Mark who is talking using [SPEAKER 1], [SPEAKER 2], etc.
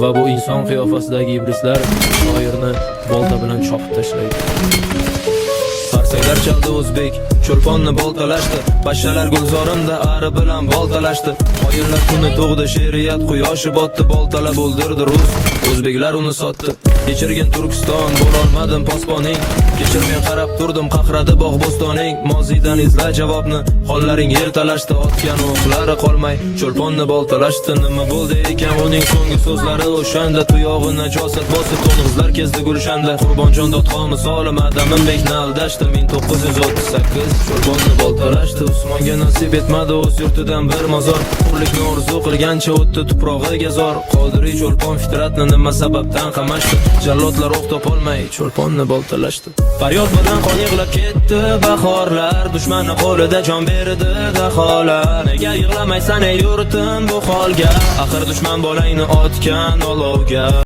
[SPEAKER 1] Va bu inson qiyofasidagi iblislar shoirni bolta bilan chopib tashlaydi. Qarsaklar chaldi o'zbek, cho'lponni boltalashdi. Bashshalar gulzorimda ari bilan boltalashdi. Oyinlar kuni tug'di, she'riyat quyoshi botdi. Boltalab o'ldirdi rus, o'zbeklar uni sotdi. Kechirgin Turkiston, bo'lolmadim posponing. Kechirmay qarab turdim, qaqradi bog' bo'stoning. Mozidan izla javobni, qo'llaring ertalashdi. Otgan o'qlari qolmay, cho'lponni boltalashdi. Nima bo'ldi ekan uning so'nggi so'zlari? O'shanda tuyog'i najosat bosib to'ng'izlar kezdi Gulshanda. Qurbonjon dotqo misoli madamim bekni aldashdi. 1938 cho'lponni boltalashdi. Usmonga nasib etmadi o'z yurtidan bir mozor. Hurlikni orzu qilgancha o'tdi tuprog'iga zor. Qodiriy cho'lpon fitratni nima sababdan qamashdi? Jallodlar o'q topolmay cho'lponni boltalashdi. Faryod bilan qon yig'lab ketdi bahorlar. Dushmanni qo'lida jon berdi daholar. Nega yig'lamaysan ey yurtim bu holga? Axir dushman bolangni otgan olovga.